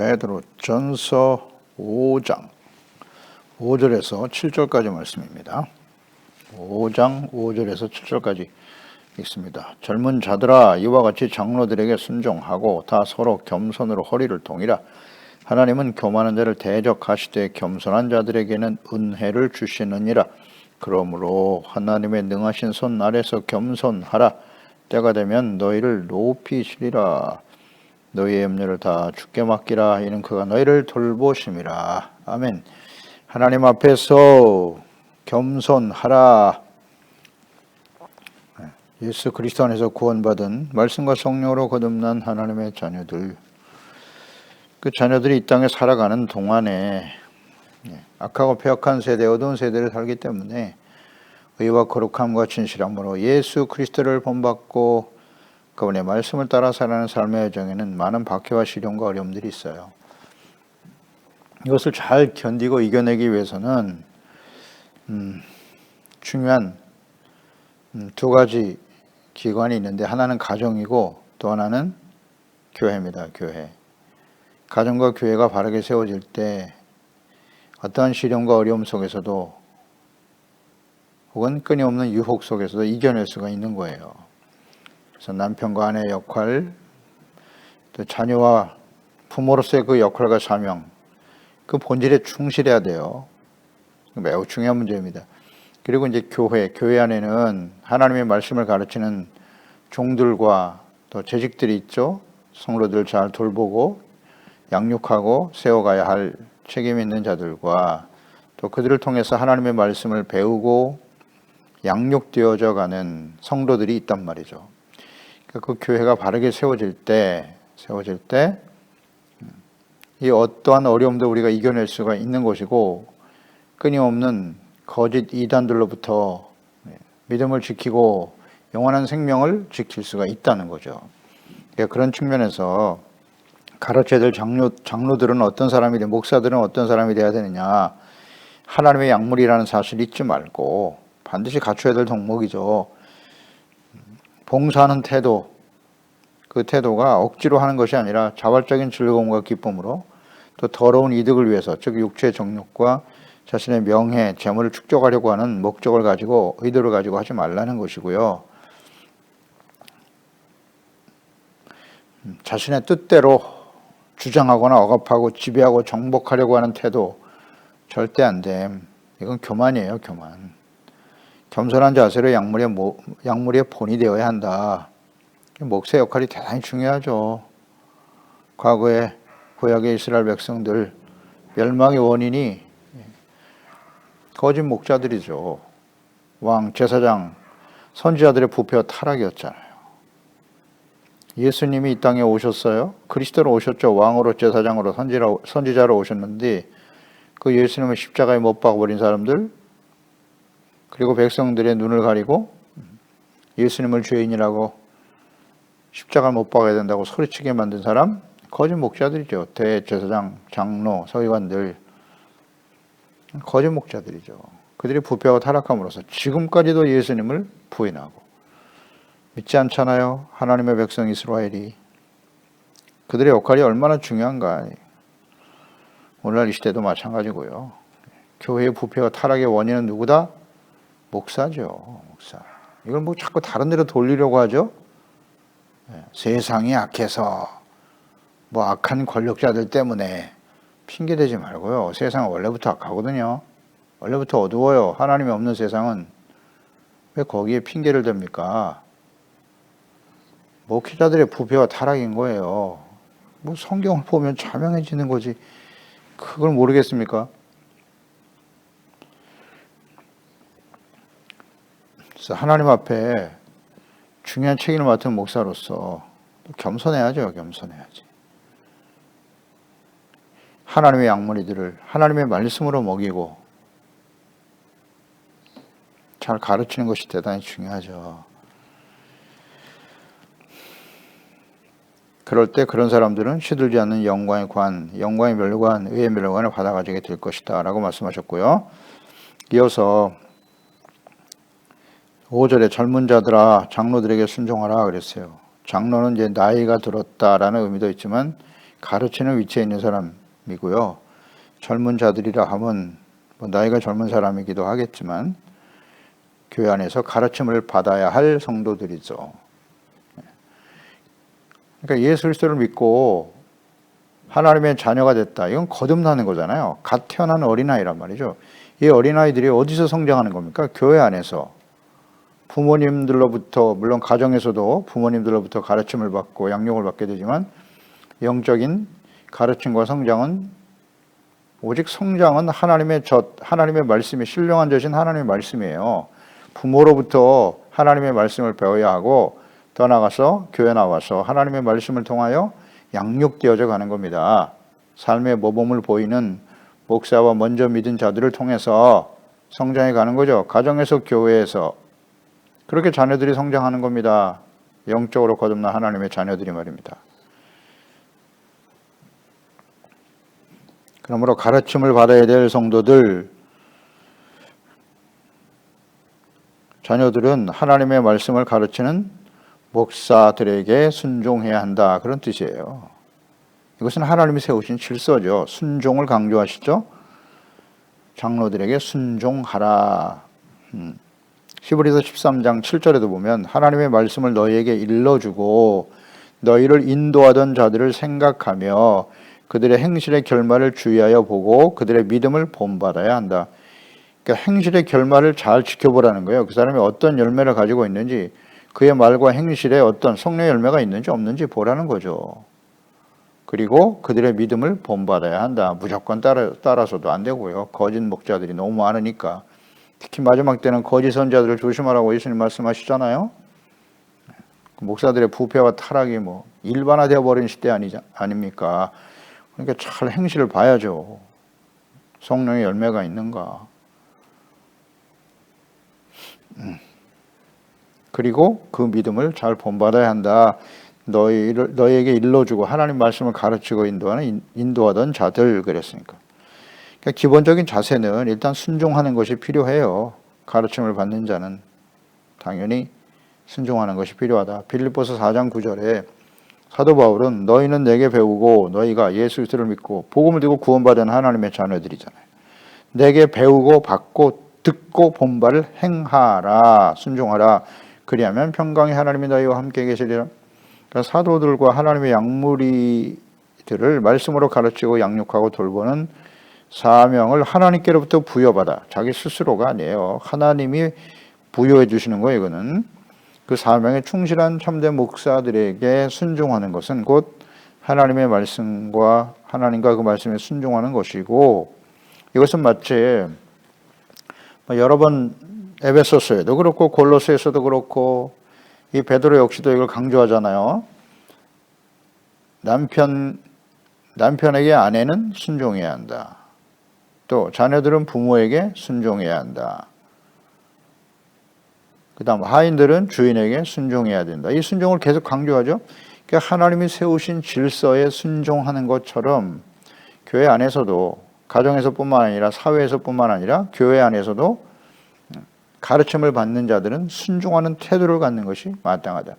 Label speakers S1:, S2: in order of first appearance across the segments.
S1: 베드로 전서 5장 5절에서 7절까지 말씀입니다. 5장 5절에서 7절까지 읽습니다. 젊은 자들아, 이와 같이 장로들에게 순종하고 다 서로 겸손으로 허리를 동이라. 하나님은 교만한 자를 대적하시되 겸손한 자들에게는 은혜를 주시느니라. 그러므로 하나님의 능하신 손 아래서 겸손하라. 때가 되면 너희를 높이시리라. 너희의 염려를 다 주께 맡기라. 이는 그가 너희를 돌보심이라. 아멘. 하나님 앞에서 겸손하라. 예수 그리스도 안에서 구원받은 말씀과 성령으로 거듭난 하나님의 자녀들, 그 자녀들이 이 땅에 살아가는 동안에 악하고 패역한 세대, 어두운 세대를 살기 때문에 의와 거룩함과 진실함으로 예수 그리스도를 본받고 그분의 말씀을 따라 살아가는 삶의 여정에는 많은 박해와 시련과 어려움들이 있어요. 이것을 잘 견디고 이겨내기 위해서는 중요한 두 가지 기관이 있는데, 하나는 가정이고 또 하나는 교회입니다. 교회. 가정과 교회가 바르게 세워질 때 어떠한 시련과 어려움 속에서도 혹은 끊임없는 유혹 속에서도 이겨낼 수가 있는 거예요. 그래서 남편과 아내의 역할, 또 자녀와 부모로서의 그 역할과 사명, 그 본질에 충실해야 돼요. 매우 중요한 문제입니다. 그리고 이제 교회 안에는 하나님의 말씀을 가르치는 종들과 또 재직들이 있죠. 성도들 잘 돌보고 양육하고 세워가야 할 책임 있는 자들과 또 그들을 통해서 하나님의 말씀을 배우고 양육되어져 가는 성도들이 있단 말이죠. 그 교회가 바르게 세워질 때 이 어떠한 어려움도 우리가 이겨낼 수가 있는 것이고, 끊임없는 거짓 이단들로부터 믿음을 지키고 영원한 생명을 지킬 수가 있다는 거죠. 그런 측면에서 가르쳐야 될 장로들은 어떤 사람이 돼, 목사들은 어떤 사람이 돼야 되느냐, 하나님의 약물이라는 사실을 잊지 말고 반드시 갖춰야 될 덕목이죠. 봉사하는 태도, 그 태도가 억지로 하는 것이 아니라 자발적인 즐거움과 기쁨으로, 또 더러운 이득을 위해서, 즉 육체의 정욕과 자신의 명예, 재물을 축적하려고 하는 목적을 가지고, 의도를 가지고 하지 말라는 것이고요. 자신의 뜻대로 주장하거나 억압하고 지배하고 정복하려고 하는 태도 절대 안 됨. 이건 교만이에요, 교만. 겸손한 자세로 약물의 본이 되어야 한다. 목사의 역할이 대단히 중요하죠. 과거에 구약의 이스라엘 백성들 멸망의 원인이 거짓 목자들이죠. 왕, 제사장, 선지자들의 부패와 타락이었잖아요. 예수님이 이 땅에 오셨어요. 그리스도로 오셨죠. 왕으로, 제사장으로, 선지자로 오셨는데 그 예수님을 십자가에 못 박아버린 사람들, 그리고 백성들의 눈을 가리고 예수님을 죄인이라고 십자가를 못 박아야 된다고 소리치게 만든 사람, 거짓 목자들이죠. 대제사장, 장로, 서기관들, 거짓 목자들이죠. 그들이 부패하고 타락함으로써 지금까지도 예수님을 부인하고 믿지 않잖아요. 하나님의 백성 이스라엘이. 그들의 역할이 얼마나 중요한가. 오늘날 이 시대도 마찬가지고요. 교회의 부패와 타락의 원인은 누구다? 목사죠. 목사. 이걸 뭐 자꾸 다른 데로 돌리려고 하죠. 세상이 악해서, 뭐 악한 권력자들 때문에 핑계대지 말고요. 세상은 원래부터 악하거든요. 원래부터 어두워요. 하나님이 없는 세상은 왜 거기에 핑계를 댑니까? 목회자들의 부패와 타락인 거예요. 뭐 성경을 보면 자명해지는 거지. 그걸 모르겠습니까? 그래서 하나님 앞에 중요한 책임을 맡은 목사로서 겸손해야죠. 겸손해야지. 하나님의 약물이들을 하나님의 말씀으로 먹이고 잘 가르치는 것이 대단히 중요하죠. 그럴 때 그런 사람들은 시들지 않는 영광의 멸관, 의의 멸관을 받아가지게 될 것이다 라고 말씀하셨고요. 이어서 5절에 젊은 자들아 장로들에게 순종하라 그랬어요. 장로는 이제 나이가 들었다라는 의미도 있지만 가르치는 위치에 있는 사람이고요. 젊은 자들이라 하면 뭐 나이가 젊은 사람이기도 하겠지만 교회 안에서 가르침을 받아야 할 성도들이죠. 그러니까 예수 그리스도를 믿고 하나님의 자녀가 됐다. 이건 거듭나는 거잖아요. 갓 태어난 어린아이란 말이죠. 이 어린아이들이 어디서 성장하는 겁니까? 교회 안에서. 부모님들로부터, 물론 가정에서도 부모님들로부터 가르침을 받고 양육을 받게 되지만 영적인 가르침과 성장은 오직 성장은 하나님의 말씀이 신령한 젖인 하나님의 말씀이에요. 부모로부터 하나님의 말씀을 배워야 하고 더 나아가서 교회 나와서 하나님의 말씀을 통하여 양육되어져 가는 겁니다. 삶의 모범을 보이는 목사와 먼저 믿은 자들을 통해서 성장해 가는 거죠. 가정에서 교회에서 그렇게 자녀들이 성장하는 겁니다. 영적으로 거듭난 하나님의 자녀들이 말입니다. 그러므로 가르침을 받아야 될 성도들, 자녀들은 하나님의 말씀을 가르치는 목사들에게 순종해야 한다. 그런 뜻이에요. 이것은 하나님이 세우신 질서죠. 순종을 강조하시죠. 장로들에게 순종하라. 히브리서 13장 7절에도 보면 하나님의 말씀을 너희에게 일러주고 너희를 인도하던 자들을 생각하며 그들의 행실의 결말을 주의하여 보고 그들의 믿음을 본받아야 한다. 그러니까 행실의 결말을 잘 지켜보라는 거예요. 그 사람이 어떤 열매를 가지고 있는지, 그의 말과 행실에 어떤 성령의 열매가 있는지 없는지 보라는 거죠. 그리고 그들의 믿음을 본받아야 한다. 무조건 따라서도 안 되고요. 거짓 목자들이 너무 많으니까. 특히 마지막 때는 거짓 선지자들을 조심하라고 예수님 말씀하시잖아요. 목사들의 부패와 타락이 뭐 일반화되어 버린 시대 아닙니까? 그러니까 잘 행실을 봐야죠. 성령의 열매가 있는가. 그리고 그 믿음을 잘 본받아야 한다. 너희에게 일러주고 하나님 말씀을 가르치고 인도하던 자들 그랬으니까. 그러니까 기본적인 자세는 일단 순종하는 것이 필요해요. 가르침을 받는 자는 당연히 순종하는 것이 필요하다. 빌립보서 4장 9절에 사도 바울은 너희는 내게 배우고 너희가 예수 그리스도를 믿고 복음을 듣고 구원받은 하나님의 자녀들이잖아요. 내게 배우고 받고 듣고 본 바를 행하라. 순종하라. 그리하면 평강의 하나님이 너희와 함께 계시리라. 그러니까 사도들과 하나님의 양무리들을 말씀으로 가르치고 양육하고 돌보는 사명을 하나님께로부터 부여받아, 자기 스스로가 아니에요. 하나님이 부여해 주시는 거예요. 이거는 그 사명에 충실한 참된 목사들에게 순종하는 것은 곧 하나님의 말씀과 하나님과 그 말씀에 순종하는 것이고, 이것은 마치 여러 번 에베소서에도 그렇고 골로새에서도 그렇고 이 베드로 역시도 이걸 강조하잖아요. 남편에게 아내는 순종해야 한다. 또 자녀들은 부모에게 순종해야 한다. 그 다음 하인들은 주인에게 순종해야 된다. 이 순종을 계속 강조하죠. 그러니까 하나님이 세우신 질서에 순종하는 것처럼 교회 안에서도, 가정에서뿐만 아니라 사회에서뿐만 아니라 교회 안에서도 가르침을 받는 자들은 순종하는 태도를 갖는 것이 마땅하다.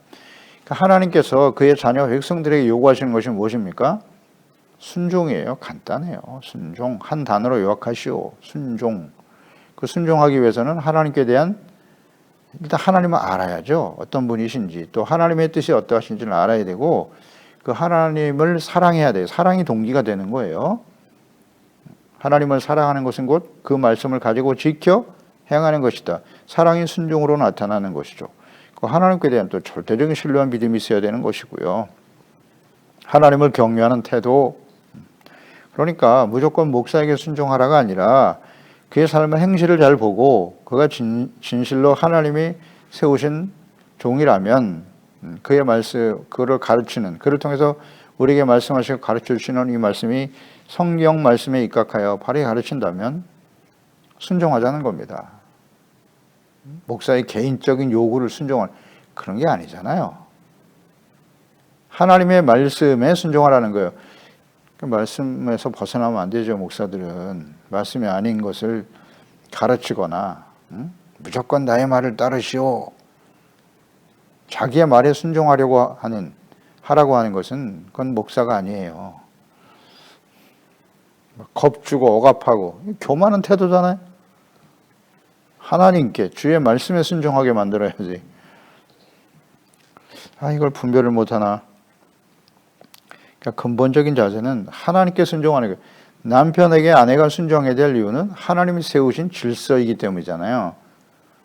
S1: 그러니까 하나님께서 그의 자녀 백성들에게 요구하시는 것이 무엇입니까? 순종이에요. 간단해요. 순종. 한 단어로 요약하시오. 순종. 그 순종하기 위해서는 하나님께 대한, 일단 하나님을 알아야죠. 어떤 분이신지, 또 하나님의 뜻이 어떠하신지를 알아야 되고, 그 하나님을 사랑해야 돼요. 사랑이 동기가 되는 거예요. 하나님을 사랑하는 것은 곧 그 말씀을 가지고 지켜 행하는 것이다. 사랑이 순종으로 나타나는 것이죠. 그 하나님께 대한 또 절대적인 신뢰와 믿음이 있어야 되는 것이고요. 하나님을 경외하는 태도. 그러니까 무조건 목사에게 순종하라가 아니라 그의 삶의 행실을 잘 보고 그가 진실로 하나님이 세우신 종이라면 그의 말씀, 그를 가르치는, 그를 통해서 우리에게 말씀하시고 가르쳐 주시는 이 말씀이 성경 말씀에 입각하여 바르게 가르친다면 순종하자는 겁니다. 목사의 개인적인 요구를 순종하는 그런 게 아니잖아요. 하나님의 말씀에 순종하라는 거예요. 그 말씀에서 벗어나면 안 되죠. 목사들은 말씀이 아닌 것을 가르치거나 무조건 나의 말을 따르시오, 자기의 말에 순종하라고 하는 것은 그건 목사가 아니에요. 겁주고 억압하고 교만한 태도잖아요. 하나님께 주의 말씀에 순종하게 만들어야지. 이걸 분별을 못하나. 그러니까 근본적인 자세는 하나님께 순종하는 거예요. 남편에게 아내가 순종해야 될 이유는 하나님이 세우신 질서이기 때문이잖아요.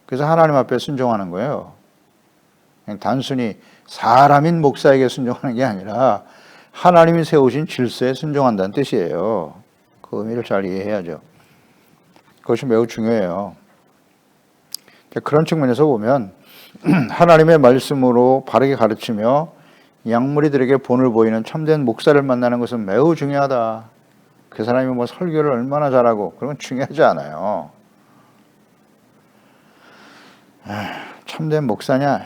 S1: 그래서 하나님 앞에 순종하는 거예요. 그냥 단순히 사람인 목사에게 순종하는 게 아니라 하나님이 세우신 질서에 순종한다는 뜻이에요. 그 의미를 잘 이해해야죠. 그것이 매우 중요해요. 그런 측면에서 보면 하나님의 말씀으로 바르게 가르치며 양무리들에게 본을 보이는 참된 목사를 만나는 것은 매우 중요하다. 그 사람이 뭐 설교를 얼마나 잘하고 그런 건 중요하지 않아요. 참된 목사냐?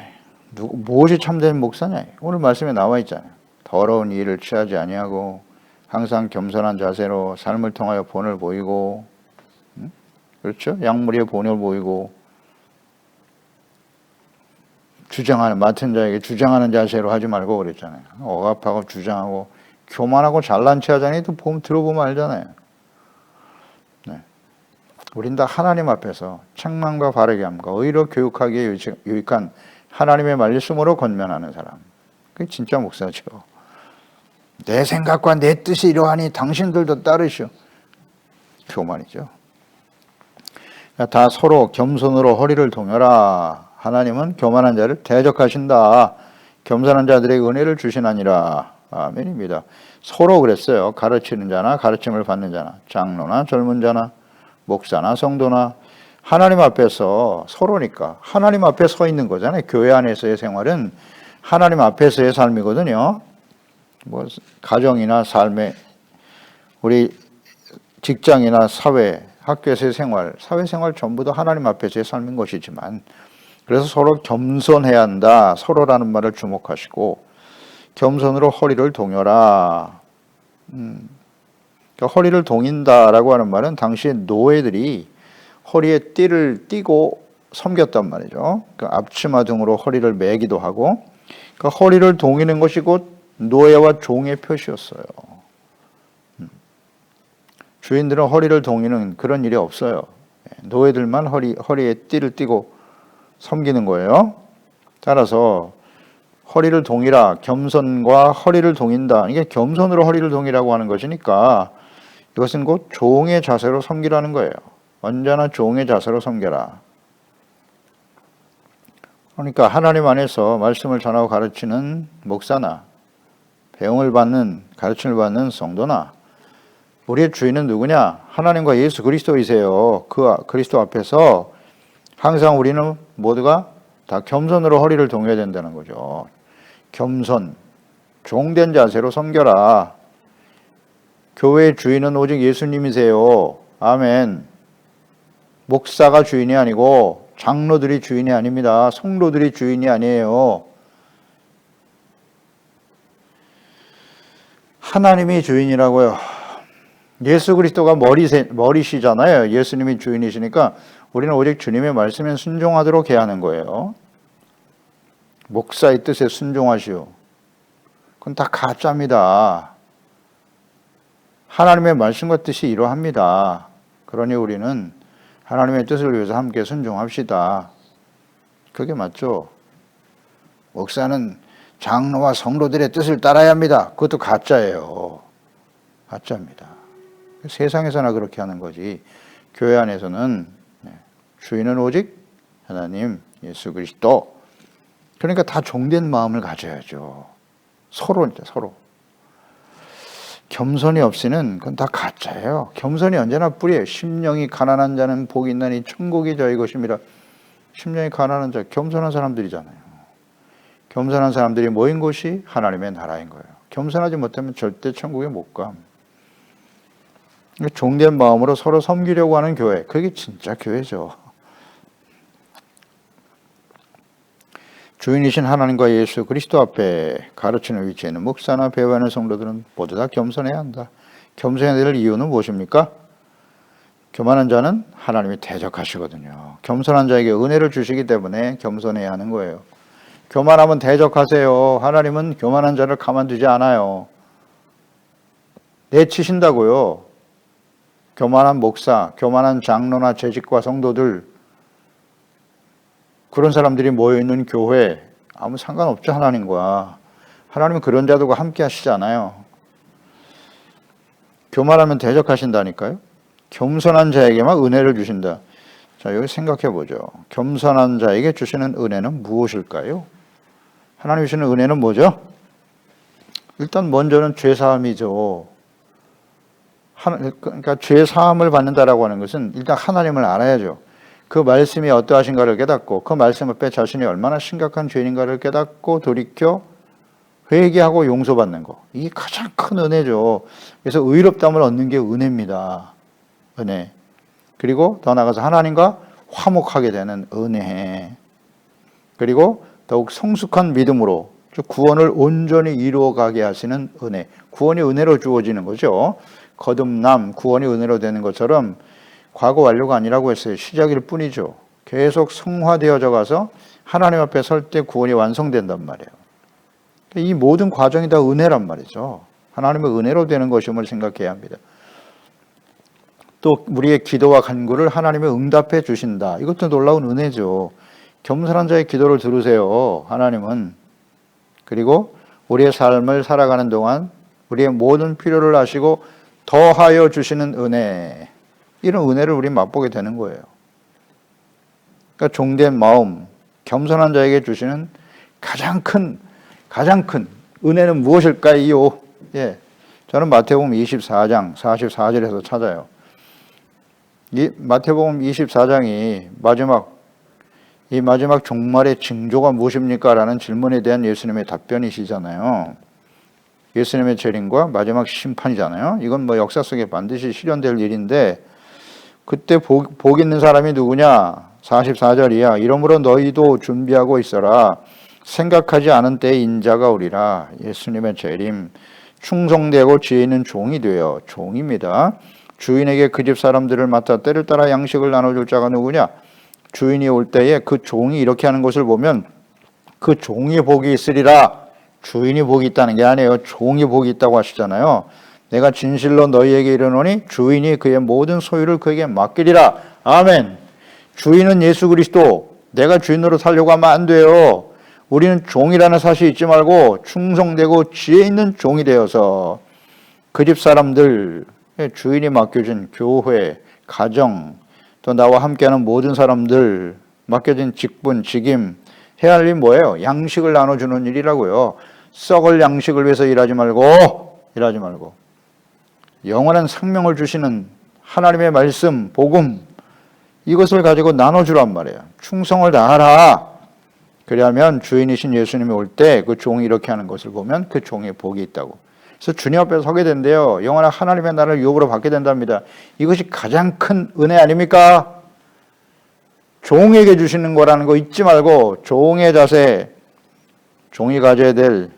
S1: 무엇이 참된 목사냐? 오늘 말씀에 나와 있잖아요. 더러운 일을 취하지 아니하고 항상 겸손한 자세로 삶을 통하여 본을 보이고, 그렇죠? 양무리의 본을 보이고, 맡은 자에게 주장하는 자세로 하지 말고 그랬잖아요. 억압하고 주장하고 교만하고 잘난 체 하자니 또 들어보면 알잖아요. 네. 우린 다 하나님 앞에서 책망과 바르게 함과 의로 교육하기에 유익한 하나님의 말씀으로 권면하는 사람. 그게 진짜 목사죠. 내 생각과 내 뜻이 이러하니 당신들도 따르시오. 교만이죠. 다 서로 겸손으로 허리를 동여라. 하나님은 교만한 자를 대적하신다. 겸손한 자들에게 은혜를 주시나니라. 아멘입니다. 서로 그랬어요. 가르치는 자나 가르침을 받는 자나 장로나 젊은 자나 목사나 성도나 하나님 앞에서 서로니까 하나님 앞에 서 있는 거잖아요. 교회 안에서의 생활은 하나님 앞에서의 삶이거든요. 뭐 가정이나 삶에 우리 직장이나 사회, 학교에서의 생활, 사회생활 전부 다 하나님 앞에서의 삶인 것이지만 그래서 서로 겸손해야 한다. 서로라는 말을 주목하시고 겸손으로 허리를 동여라. 그러니까 허리를 동인다라고 하는 말은 당시에 노예들이 허리에 띠를 띠고 섬겼단 말이죠. 그러니까 앞치마 등으로 허리를 매기도 하고 그러니까 허리를 동이는 것이 곧 노예와 종의 표시였어요. 주인들은 허리를 동이는 그런 일이 없어요. 노예들만 허리에 띠를 띠고 섬기는 거예요. 따라서 허리를 동이라, 겸손과 허리를 동인다. 이게 겸손으로 허리를 동이라고 하는 것이니까 이것은 곧 종의 자세로 섬기라는 거예요. 언제나 종의 자세로 섬겨라. 그러니까 하나님 안에서 말씀을 전하고 가르치는 목사나 배움을 받는, 가르침을 받는 성도나 우리의 주인은 누구냐? 하나님과 예수 그리스도이세요. 그 그리스도 앞에서 항상 우리는 모두가 다 겸손으로 허리를 동여야 된다는 거죠. 겸손, 종된 자세로 섬겨라. 교회의 주인은 오직 예수님이세요. 아멘. 목사가 주인이 아니고 장로들이 주인이 아닙니다. 성도들이 주인이 아니에요. 하나님이 주인이라고요. 예수 그리스도가 머리시잖아요. 예수님이 주인이시니까 우리는 오직 주님의 말씀에 순종하도록 해야 하는 거예요. 목사의 뜻에 순종하시오. 그건 다 가짜입니다. 하나님의 말씀과 뜻이 이러합니다. 그러니 우리는 하나님의 뜻을 위해서 함께 순종합시다. 그게 맞죠? 목사는 장로와 성도들의 뜻을 따라야 합니다. 그것도 가짜예요. 가짜입니다. 세상에서나 그렇게 하는 거지. 교회 안에서는 주인은 오직 하나님, 예수 그리스도. 그러니까 다 종된 마음을 가져야죠. 서로입니다. 서로. 겸손이 없이는 그건 다 가짜예요. 겸손이 언제나 뿌리예요. 심령이 가난한 자는 복이 있나니 천국이 저희 것입니다. 심령이 가난한 자, 겸손한 사람들이잖아요. 겸손한 사람들이 모인 곳이 하나님의 나라인 거예요. 겸손하지 못하면 절대 천국에 못 가. 종된 마음으로 서로 섬기려고 하는 교회, 그게 진짜 교회죠. 주인이신 하나님과 예수 그리스도 앞에 가르치는 위치에 있는 목사나 배우하는 성도들은 모두 다 겸손해야 한다. 겸손해야 될 이유는 무엇입니까? 교만한 자는 하나님이 대적하시거든요. 겸손한 자에게 은혜를 주시기 때문에 겸손해야 하는 거예요. 교만하면 대적하세요. 하나님은 교만한 자를 가만두지 않아요. 내치신다고요. 교만한 목사, 교만한 장로나 재직과 성도들, 그런 사람들이 모여있는 교회 아무 상관없죠. 하나님과. 하나님은 그런 자들과 함께 하시지 않아요. 교만하면 대적하신다니까요. 겸손한 자에게만 은혜를 주신다. 자, 여기 생각해 보죠. 겸손한 자에게 주시는 은혜는 무엇일까요? 하나님 주시는 은혜는 뭐죠? 일단 먼저는 죄사함이죠. 그러니까 죄사함을 받는다라고 하는 것은 일단 하나님을 알아야죠. 그 말씀이 어떠하신가를 깨닫고 그 말씀 앞에 자신이 얼마나 심각한 죄인인가를 깨닫고 돌이켜 회개하고 용서받는 거. 이게 가장 큰 은혜죠. 그래서 의롭다함을 얻는 게 은혜입니다. 은혜. 그리고 더 나아가서 하나님과 화목하게 되는 은혜. 그리고 더욱 성숙한 믿음으로 구원을 온전히 이루어가게 하시는 은혜. 구원이 은혜로 주어지는 거죠. 거듭남, 구원이 은혜로 되는 것처럼 과거 완료가 아니라고 했어요. 시작일 뿐이죠. 계속 성화되어져 가서 하나님 앞에 설 때 구원이 완성된단 말이에요. 이 모든 과정이 다 은혜란 말이죠. 하나님의 은혜로 되는 것임을 생각해야 합니다. 또 우리의 기도와 간구를 하나님이 응답해 주신다. 이것도 놀라운 은혜죠. 겸손한 자의 기도를 들으세요. 하나님은. 그리고 우리의 삶을 살아가는 동안 우리의 모든 필요를 아시고 더하여 주시는 은혜. 이런 은혜를 우리 맛보게 되는 거예요. 그러니까 종된 마음, 겸손한 자에게 주시는 가장 큰 은혜는 무엇일까요? 예. 저는 마태복음 24장 44절에서 찾아요. 이 마태복음 24장이 마지막 종말의 징조가 무엇입니까? 라는 질문에 대한 예수님의 답변이시잖아요. 예수님의 재림과 마지막 심판이잖아요. 이건 뭐 역사 속에 반드시 실현될 일인데 그때 복 있는 사람이 누구냐? 44절이야. 이러므로 너희도 준비하고 있어라. 생각하지 않은 때에 인자가 오리라. 예수님의 재림. 충성되고 지혜 있는 종이 되어 종입니다. 주인에게 그 집 사람들을 맡아 때를 따라 양식을 나눠줄 자가 누구냐? 주인이 올 때에 그 종이 이렇게 하는 것을 보면 그 종이 복이 있으리라. 주인이 복이 있다는 게 아니에요. 종이 복이 있다고 하시잖아요. 내가 진실로 너희에게 이르노니 주인이 그의 모든 소유를 그에게 맡기리라. 아멘. 주인은 예수 그리스도. 내가 주인으로 살려고 하면 안 돼요. 우리는 종이라는 사실을 잊지 말고 충성되고 지혜 있는 종이 되어서 그 집 사람들, 주인이 맡겨진 교회, 가정, 또 나와 함께하는 모든 사람들, 맡겨진 직분, 직임, 해야 할 일 뭐예요? 양식을 나눠주는 일이라고요. 썩을 양식을 위해서 일하지 말고 영원한 생명을 주시는 하나님의 말씀, 복음, 이것을 가지고 나눠주란 말이에요. 충성을 다하라. 그러면 주인이신 예수님이 올 때 그 종이 이렇게 하는 것을 보면 그 종의 복이 있다고. 그래서 주님 앞에 서게 된대요. 영원한 하나님의 나라를 유업으로 받게 된답니다. 이것이 가장 큰 은혜 아닙니까? 종에게 주시는 거라는 거 잊지 말고 종의 자세, 종이 가져야 될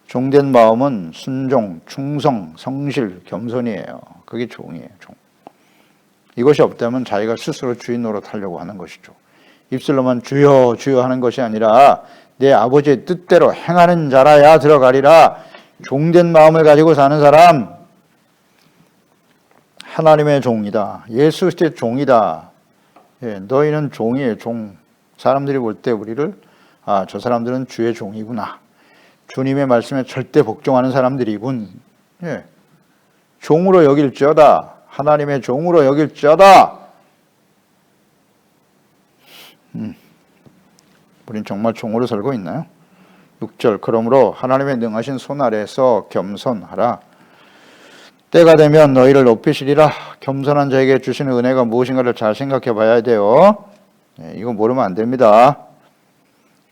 S1: 종된 마음은 순종, 충성, 성실, 겸손이에요. 그게 종이에요. 종. 이것이 없다면 자기가 스스로 주인 노릇하려고 하는 것이죠. 입술로만 주여 주여 하는 것이 아니라 내 아버지의 뜻대로 행하는 자라야 들어가리라. 종된 마음을 가지고 사는 사람, 하나님의 종이다. 예수 그리스도의 종이다. 예, 너희는 종이에요. 종. 사람들이 볼 때 우리를 저 사람들은 주의 종이구나. 주님의 말씀에 절대 복종하는 사람들이군. 예, 종으로 여길지어다. 하나님의 종으로 여길지어다. 우린 정말 종으로 살고 있나요? 6절 그러므로 하나님의 능하신 손 아래에서 겸손하라. 때가 되면 너희를 높이시리라. 겸손한 자에게 주시는 은혜가 무엇인가를 잘 생각해 봐야 돼요. 이거 모르면 안 됩니다.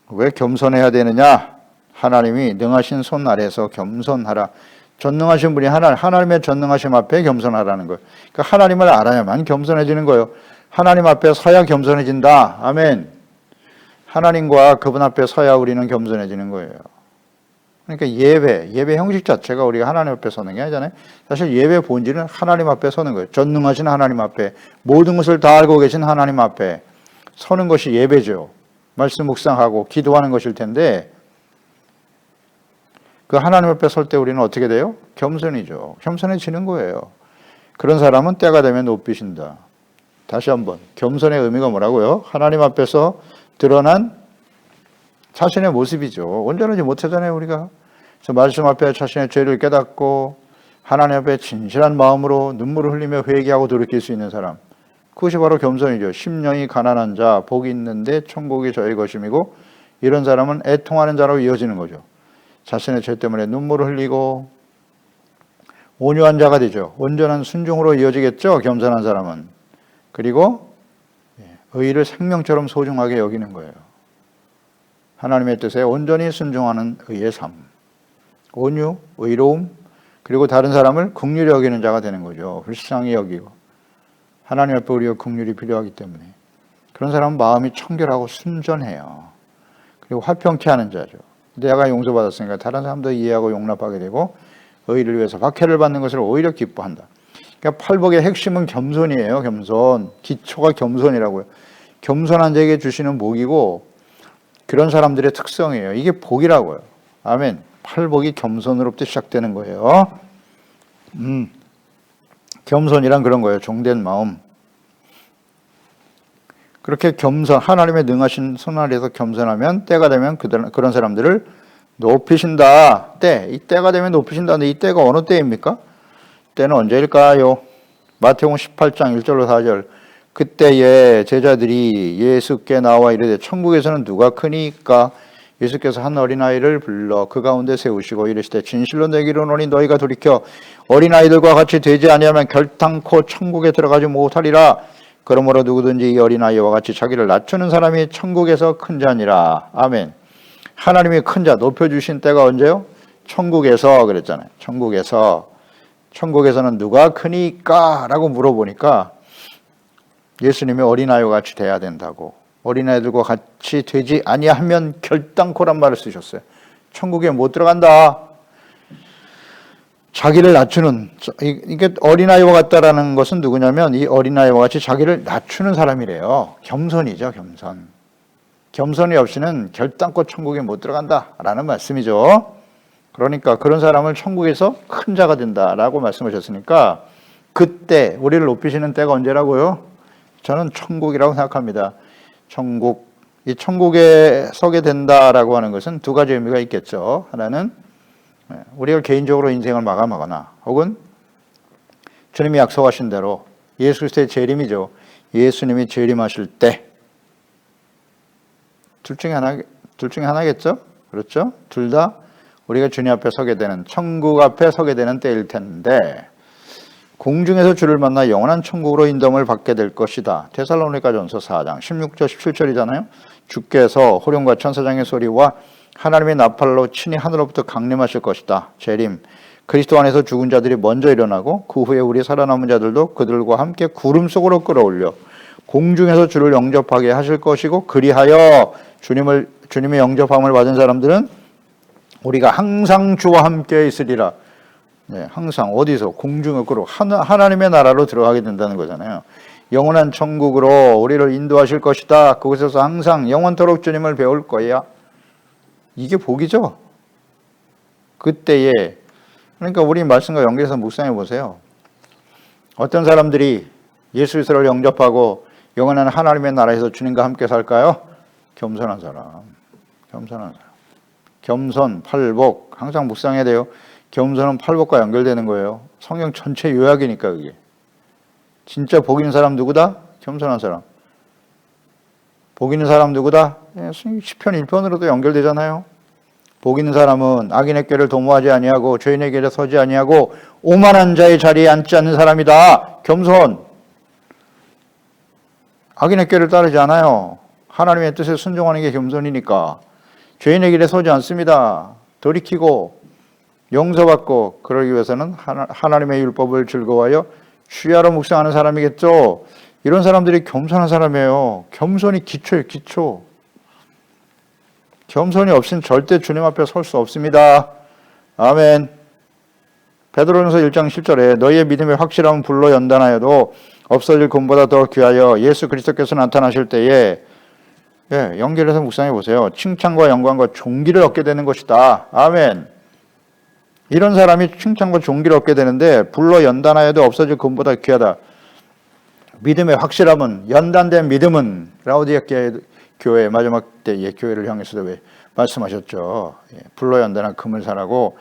S1: 왜 겸손해야 되느냐? 하나님이 능하신 손 아래에서 겸손하라. 전능하신 분이 하나님의 전능하심 앞에 겸손하라는 거예요. 그러니까 하나님을 알아야만 겸손해지는 거예요. 하나님 앞에 서야 겸손해진다. 아멘. 하나님과 그분 앞에 서야 우리는 겸손해지는 거예요. 그러니까 예배 형식 자체가 우리가 하나님 앞에 서는 게 아니잖아요. 사실 예배 본질은 하나님 앞에 서는 거예요. 전능하신 하나님 앞에, 모든 것을 다 알고 계신 하나님 앞에 서는 것이 예배죠. 말씀 묵상하고 기도하는 것일 텐데 그 하나님 앞에 설 때 우리는 어떻게 돼요? 겸손이죠. 겸손해지는 거예요. 그런 사람은 때가 되면 높이신다. 다시 한번 겸손의 의미가 뭐라고요? 하나님 앞에서 드러난 자신의 모습이죠. 온전하지 못하잖아요, 우리가. 그래서 말씀 앞에 자신의 죄를 깨닫고 하나님 앞에 진실한 마음으로 눈물을 흘리며 회개하고 돌이킬 수 있는 사람. 그것이 바로 겸손이죠. 심령이 가난한 자, 복이 있는데 천국이 저의 것임이고, 이런 사람은 애통하는 자로 이어지는 거죠. 자신의 죄 때문에 눈물을 흘리고 온유한 자가 되죠. 온전한 순종으로 이어지겠죠, 겸손한 사람은. 그리고 의를 생명처럼 소중하게 여기는 거예요. 하나님의 뜻에 온전히 순종하는 의의 삶. 온유, 의로움, 그리고 다른 사람을 긍휼히 여기는 자가 되는 거죠. 불쌍히 여기고. 하나님 앞에 우리가 긍휼이 필요하기 때문에. 그런 사람은 마음이 청결하고 순전해요. 그리고 화평케 하는 자죠. 내가 용서받았으니까 다른 사람도 이해하고 용납하게 되고 의를 위해서 박해를 받는 것을 오히려 기뻐한다. 그러니까 팔복의 핵심은 겸손이에요. 겸손. 기초가 겸손이라고요. 겸손한 자에게 주시는 복이고 그런 사람들의 특성이에요. 이게 복이라고요. 아멘. 팔복이 겸손으로부터 시작되는 거예요. 겸손이란 그런 거예요. 종된 마음. 그렇게 겸손, 하나님의 능하신 손 아래에서 겸손하면 때가 되면 그런 사람들을 높이신다. 이 때가 되면 높이신다는데 이 때가 어느 때입니까? 때는 언제일까요? 마태복음 18장 1절로 4절. 그때에 제자들이 예수께 나와 이르되 천국에서는 누가 크니까? 예수께서 한 어린아이를 불러 그 가운데 세우시고 이르시되 진실로 내게 이르노니 너희가 돌이켜 어린아이들과 같이 되지 아니하면 결탄코 천국에 들어가지 못하리라. 그러므로 누구든지 이 어린아이와 같이 자기를 낮추는 사람이 천국에서 큰 자니라. 아멘. 하나님이 큰 자 높여주신 때가 언제요? 천국에서 그랬잖아요. 천국에서는 누가 크니까? 라고 물어보니까 예수님이 어린아이와 같이 돼야 된다고. 어린아이들과 같이 되지 아니하면 결단코란 말을 쓰셨어요. 천국에 못 들어간다. 자기를 낮추는, 이게 어린아이와 같다라는 것은 누구냐면 이 어린아이와 같이 자기를 낮추는 사람이래요. 겸손이죠, 겸손. 겸손이 없이는 결단코 천국에 못 들어간다라는 말씀이죠. 그러니까 그런 사람을 천국에서 큰 자가 된다라고 말씀하셨으니까 그때 우리를 높이시는 때가 언제라고요? 저는 천국이라고 생각합니다. 천국, 이 천국에 서게 된다라고 하는 것은 두 가지 의미가 있겠죠. 하나는 우리가 개인적으로 인생을 마감하거나 혹은 주님이 약속하신 대로 예수 그리스도의 재림이죠. 예수님이 재림하실 때 둘 중에 하나겠죠? 그렇죠? 둘 다 우리가 주님 앞에 서게 되는, 천국 앞에 서게 되는 때일 텐데 공중에서 주를 만나 영원한 천국으로 인도함을 받게 될 것이다. 데살로니가전서 4장 16절 17절이잖아요. 주께서 호령과 천사장의 소리와 하나님의 나팔로 친히 하늘로부터 강림하실 것이다. 재림. 그리스도 안에서 죽은 자들이 먼저 일어나고 그 후에 우리 살아남은 자들도 그들과 함께 구름 속으로 끌어올려 공중에서 주를 영접하게 하실 것이고 그리하여 주님의 영접함을 받은 사람들은 우리가 항상 주와 함께 있으리라. 네, 항상 어디서? 공중에 끌어 하나님의 나라로 들어가게 된다는 거잖아요. 영원한 천국으로 우리를 인도하실 것이다. 그곳에서 항상 영원토록 주님을 배울 거야. 이게 복이죠. 그때에 그러니까 우리 말씀과 연결해서 묵상해 보세요. 어떤 사람들이 예수 그리스도를 영접하고 영원한 하나님의 나라에서 주님과 함께 살까요? 겸손한 사람. 겸손, 팔복 항상 묵상해야 돼요. 겸손은 팔복과 연결되는 거예요. 성경 전체 요약이니까 그게. 진짜 복 있는 사람 누구다? 겸손한 사람. 복 있는 사람 누구다? 시편 1편으로도 연결되잖아요. 복 있는 사람은 악인의 꾀를 도모하지 아니하고 죄인의 길에 서지 아니하고 오만한 자의 자리에 앉지 않는 사람이다. 겸손. 악인의 꾀를 따르지 않아요. 하나님의 뜻에 순종하는 게 겸손이니까. 죄인의 길에 서지 않습니다. 돌이키고 용서받고 그러기 위해서는 하나님의 율법을 즐거워하여 주야로 묵상하는 사람이겠죠. 이런 사람들이 겸손한 사람이에요. 겸손이 기초예요, 기초. 겸손이 없이는 절대 주님 앞에 설 수 없습니다. 아멘. 베드로전서 1장 10절에 너희의 믿음의 확실함은 불로 연단하여도 없어질 금보다 더 귀하여 예수 그리스도께서 나타나실 때에 연결해서 묵상해 보세요. 칭찬과 영광과 존귀를 얻게 되는 것이다. 아멘. 이런 사람이 칭찬과 존귀를 얻게 되는데 불로 연단하여도 없어질 금보다 귀하다. 믿음의 확실함은, 연단된 믿음은 라오디게아 교회 마지막 때의 교회를 향해서도 왜 말씀하셨죠. 불로 연단한 금을 사라고.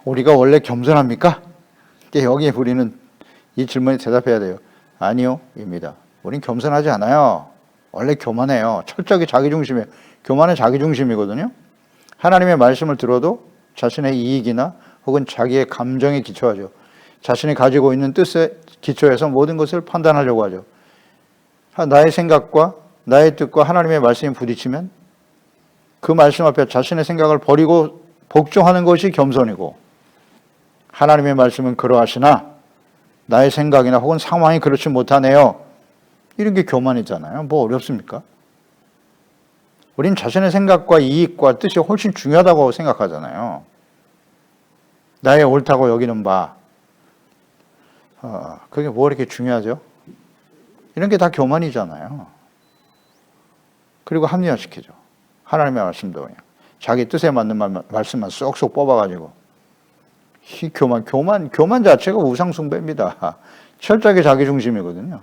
S1: 우리가 원래 겸손합니까? 여기에 우리는 이 질문에 대답해야 돼요. 아니요, 입니다. 우린 겸손하지 않아요. 원래 교만해요. 철저하게 자기중심이에요. 교만은 자기중심이거든요. 하나님의 말씀을 들어도 자신의 이익이나 혹은 자기의 감정에 기초하죠. 자신이 가지고 있는 뜻에 기초해서 모든 것을 판단하려고 하죠. 나의 생각과 나의 뜻과 하나님의 말씀이 부딪히면 그 말씀 앞에 자신의 생각을 버리고 복종하는 것이 겸손이고, 하나님의 말씀은 그러하시나 나의 생각이나 혹은 상황이 그렇지 못하네요. 이런 게 교만이잖아요. 뭐 어렵습니까? 우린 자신의 생각과 이익과 뜻이 훨씬 중요하다고 생각하잖아요. 나의 옳다고 여기는 바. 그게 뭐 이렇게 중요하죠? 이런 게 다 교만이잖아요. 그리고 합리화시키죠. 하나님의 말씀도 그냥 자기 뜻에 맞는 말씀만 쏙쏙 뽑아가지고. 이 교만 자체가 우상숭배입니다. 철저하게 자기중심이거든요.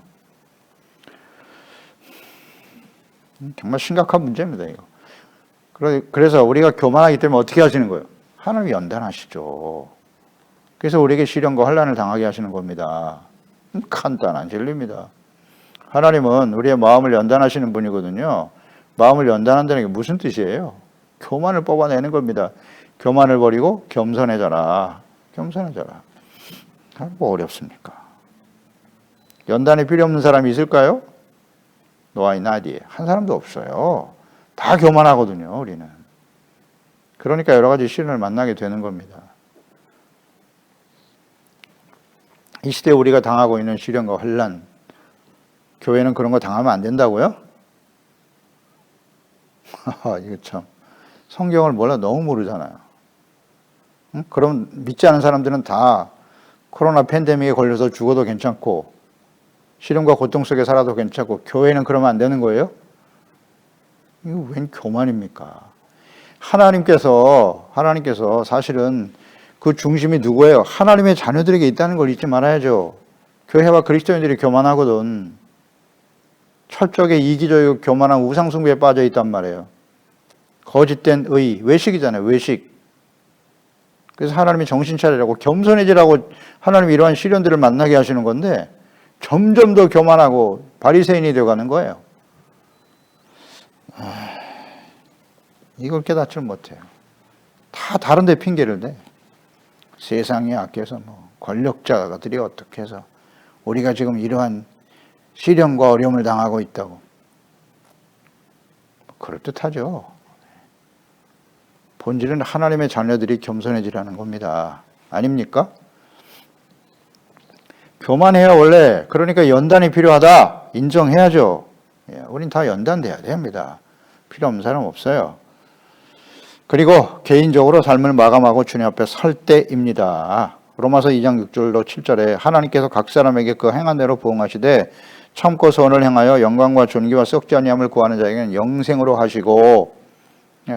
S1: 정말 심각한 문제입니다, 이거. 그래서 우리가 교만하기 때문에 어떻게 하시는 거예요? 하나님이 연단하시죠. 그래서 우리에게 시련과 환난을 당하게 하시는 겁니다. 간단한 진리입니다. 하나님은 우리의 마음을 연단하시는 분이거든요. 마음을 연단한다는 게 무슨 뜻이에요? 교만을 뽑아내는 겁니다. 교만을 버리고 겸손해져라. 겸손해져라. 뭐 어렵습니까? 연단이 필요 없는 사람이 있을까요? 노아의 나디에 한 사람도 없어요. 다 교만하거든요, 우리는. 그러니까 여러 가지 시련을 만나게 되는 겁니다. 이 시대에 우리가 당하고 있는 시련과 환난, 교회는 그런 거 당하면 안 된다고요? 이거 참, 성경을 몰라 너무 모르잖아요. 그럼 믿지 않은 사람들은 다 코로나 팬데믹에 걸려서 죽어도 괜찮고 시련과 고통 속에 살아도 괜찮고 교회는 그러면 안 되는 거예요? 이거 웬 교만입니까? 하나님께서 사실은 그 중심이 누구예요? 하나님의 자녀들에게 있다는 걸 잊지 말아야죠. 교회와 그리스도인들이 교만하거든. 철저하게 이기적이고 교만한 우상숭배에 빠져 있단 말이에요. 거짓된 의, 외식이잖아요, 외식. 그래서 하나님이 정신 차리라고, 겸손해지라고 하나님이 이러한 시련들을 만나게 하시는 건데 점점 더 교만하고 바리새인이 되어가는 거예요. 이걸 깨닫지 못해요. 다 다른 데 핑계를 대. 세상이 악해서 뭐 권력자들이 어떻게 해서 우리가 지금 이러한 시련과 어려움을 당하고 있다고. 그럴듯하죠. 본질은 하나님의 자녀들이 겸손해지라는 겁니다. 아닙니까? 교만해야 원래, 그러니까 연단이 필요하다. 인정해야죠. 우린 다 연단돼야 됩니다. 필요 없는 사람 없어요. 그리고 개인적으로 삶을 마감하고 주님 앞에 설 때입니다. 로마서 2장 6절로 7절에 하나님께서 각 사람에게 그 행한 대로 부응하시되 참고 선을 행하여 영광과 존귀와 썩지 아니함을 구하는 자에게는 영생으로 하시고,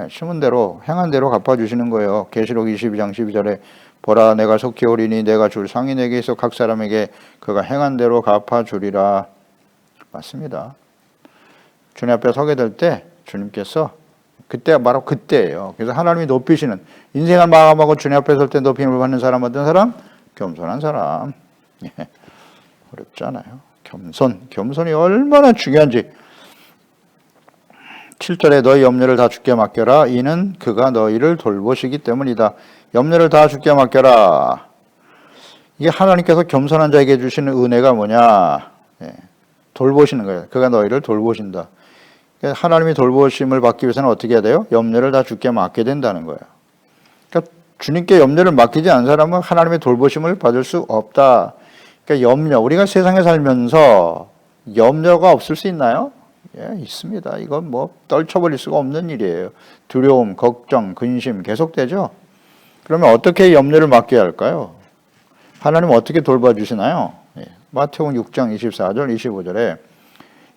S1: 심은 대로 행한 대로 갚아주시는 거예요. 계시록 22장 12절에 보라 내가 속히 오리니 내가 줄 상이 내게 있어 각 사람에게 그가 행한 대로 갚아주리라. 맞습니다. 주님 앞에 서게 될 때 주님께서 그때가 바로 그때예요. 그래서 하나님이 높이시는, 인생을 마감하고 주님 앞에 설 때 높임을 받는 사람 어떤 사람? 겸손한 사람. 어렵잖아요. 겸손이 얼마나 중요한지. 7절에 너희 염려를 다 주께 맡겨라. 이는 그가 너희를 돌보시기 때문이다. 염려를 다 주께 맡겨라. 이게 하나님께서 겸손한 자에게 주시는 은혜가 뭐냐? 돌보시는 거예요. 그가 너희를 돌보신다. 하나님이 돌보심을 받기 위해서는 어떻게 해야 돼요? 염려를 다 주께 맡게 된다는 거예요. 그러니까 주님께 염려를 맡기지 않은 사람은 하나님의 돌보심을 받을 수 없다. 그러니까 우리가 세상에 살면서 염려가 없을 수 있나요? 있습니다. 이건 뭐 떨쳐버릴 수가 없는 일이에요. 두려움, 걱정, 근심 계속되죠. 그러면 어떻게 염려를 맡겨야 할까요? 하나님은 어떻게 돌봐주시나요? 마태복음 6장 24절, 25절에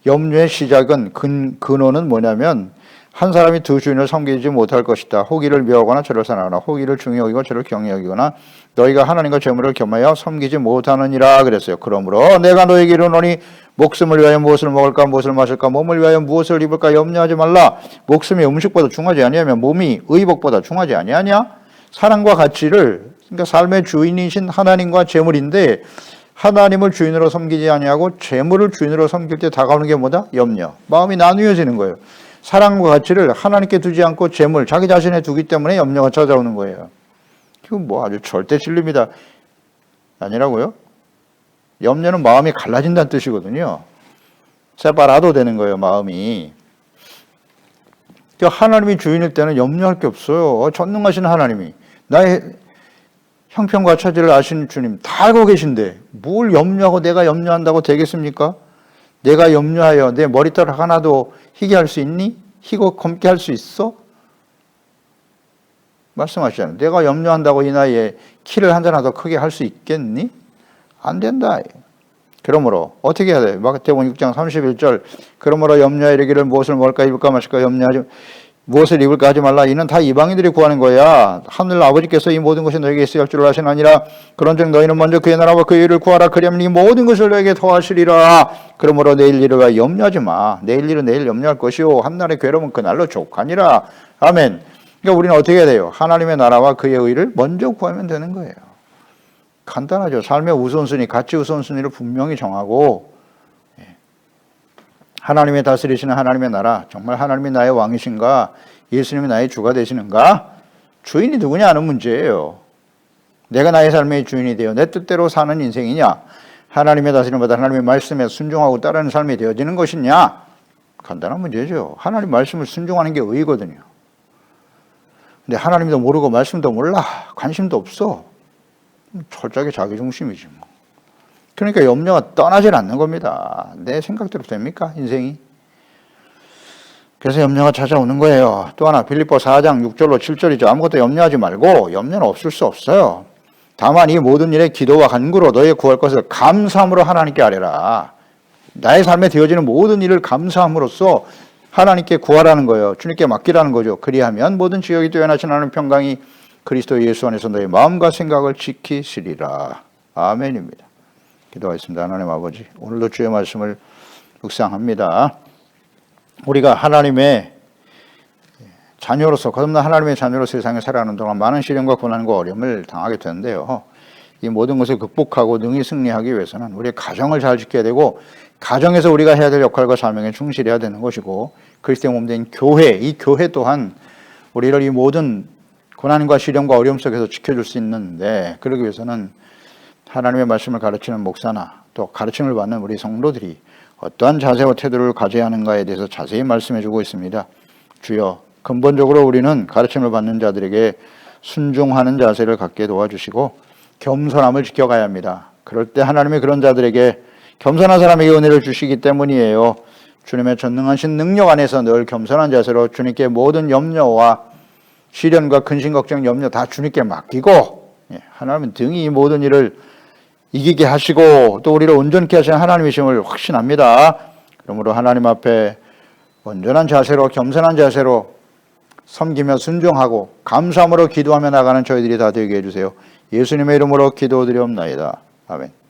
S1: 염려의 시작은 근원은 뭐냐면 한 사람이 두 주인을 섬기지 못할 것이다. 호기를 미워하거나 저를 사랑하거나 호기를 중히 여기고 저를 경히 여기거나 너희가 하나님과 재물을 겸하여 섬기지 못하느니라 그랬어요. 그러므로 내가 너에게 이르노니 목숨을 위하여 무엇을 먹을까 무엇을 마실까 몸을 위하여 무엇을 입을까 염려하지 말라. 목숨이 음식보다 중하지 아니하며 몸이 의복보다 중하지 아니하냐. 사랑과 가치를 그러니까 삶의 주인이신 하나님과 재물인데 하나님을 주인으로 섬기지 아니하고 재물을 주인으로 섬길 때 다가오는 게 뭐다? 염려. 마음이 나누어지는 거예요. 사랑과 가치를 하나님께 두지 않고 재물, 자기 자신에 두기 때문에 염려가 찾아오는 거예요. 이건 뭐 아주 절대 진리입니다. 아니라고요? 염려는 마음이 갈라진다는 뜻이거든요. 세파라도 되는 거예요, 마음이. 하나님이 주인일 때는 염려할 게 없어요. 전능하신 하나님이. 나의 형편과 처지를 아시는 주님 다 알고 계신데 뭘 염려하고 내가 염려한다고 되겠습니까? 내가 염려하여 내 머리털 하나도 희게 할 수 있니? 희고 검게 할 수 있어? 말씀하시잖아요. 내가 염려한다고 이 나이에 키를 한 잔 더 크게 할 수 있겠니? 안 된다. 그러므로 어떻게 해야 돼? 마태복음 6장 31절 그러므로 염려하여 이르기를 무엇을 먹을까 입을까 마실까 염려하지 무엇을 입을까 하지 말라. 이는 다 이방인들이 구하는 거야. 하늘 아버지께서 이 모든 것이 너에게 있어야 할 줄 아시나니라. 그런즉 너희는 먼저 그의 나라와 그의 일을 구하라. 그리하면 이 모든 것을 너에게 더하시리라. 그러므로 내일 일을 위하여 염려하지 마. 내일 일은 내일 염려할 것이요 한날의 괴로움은 그날로 족하니라. 아멘. 그러니까 우리는 어떻게 해야 돼요? 하나님의 나라와 그의 의를 먼저 구하면 되는 거예요. 간단하죠. 삶의 우선순위, 가치 우선순위를 분명히 정하고 하나님의 다스리시는 하나님의 나라, 정말 하나님이 나의 왕이신가? 예수님이 나의 주가 되시는가? 주인이 누구냐 하는 문제예요. 내가 나의 삶의 주인이 되어 내 뜻대로 사는 인생이냐? 하나님의 다스림을 받아 하나님의 말씀에 순종하고 따르는 삶이 되어지는 것이냐? 간단한 문제죠. 하나님 말씀을 순종하는 게 의거든요. 근데 하나님도 모르고 말씀도 몰라. 관심도 없어. 철저하게 자기중심이지 뭐. 그러니까 염려가 떠나질 않는 겁니다. 내 생각대로 됩니까? 인생이. 그래서 염려가 찾아오는 거예요. 또 하나 빌립보 4장 6절로 7절이죠. 아무것도 염려하지 말고 염려는 없을 수 없어요. 다만 이 모든 일에 기도와 간구로 너희의 구할 것을 감사함으로 하나님께 아뢰라. 나의 삶에 되어지는 모든 일을 감사함으로써 하나님께 구하라는 거예요. 주님께 맡기라는 거죠. 그리하면 모든 지역이 뛰어나신 하나님 평강이 그리스도 예수 안에서 너희 마음과 생각을 지키시리라. 아멘입니다. 기도하겠습니다. 하나님 아버지, 오늘도 주의 말씀을 묵상합니다. 우리가 하나님의 자녀로서, 거듭난 하나님의 자녀로 세상에 살아가는 동안 많은 시련과 고난과 어려움을 당하게 되는데요. 이 모든 것을 극복하고 능히 승리하기 위해서는 우리의 가정을 잘 지켜야 되고 가정에서 우리가 해야 될 역할과 사명에 충실해야 되는 것이고 그리스도의 몸된 교회, 이 교회 또한 우리를 이 모든 고난과 시련과 어려움 속에서 지켜줄 수 있는데 그러기 위해서는 하나님의 말씀을 가르치는 목사나 또 가르침을 받는 우리 성도들이 어떠한 자세와 태도를 가져야 하는가에 대해서 자세히 말씀해 주고 있습니다. 주여, 근본적으로 우리는 가르침을 받는 자들에게 순종하는 자세를 갖게 도와주시고 겸손함을 지켜가야 합니다. 그럴 때 하나님이 그런 자들에게 겸손한 사람에게 은혜를 주시기 때문이에요. 주님의 전능하신 능력 안에서 늘 겸손한 자세로 주님께 모든 염려와 시련과 근심, 걱정, 염려 다 주님께 맡기고 하나님은 등이 이 모든 일을 이기게 하시고 또 우리를 온전케 하시는 하나님이심을 확신합니다. 그러므로 하나님 앞에 온전한 자세로 겸손한 자세로 섬기며 순종하고 감사함으로 기도하며 나가는 저희들이 다 되게 해주세요. 예수님의 이름으로 기도드리옵나이다. 아멘.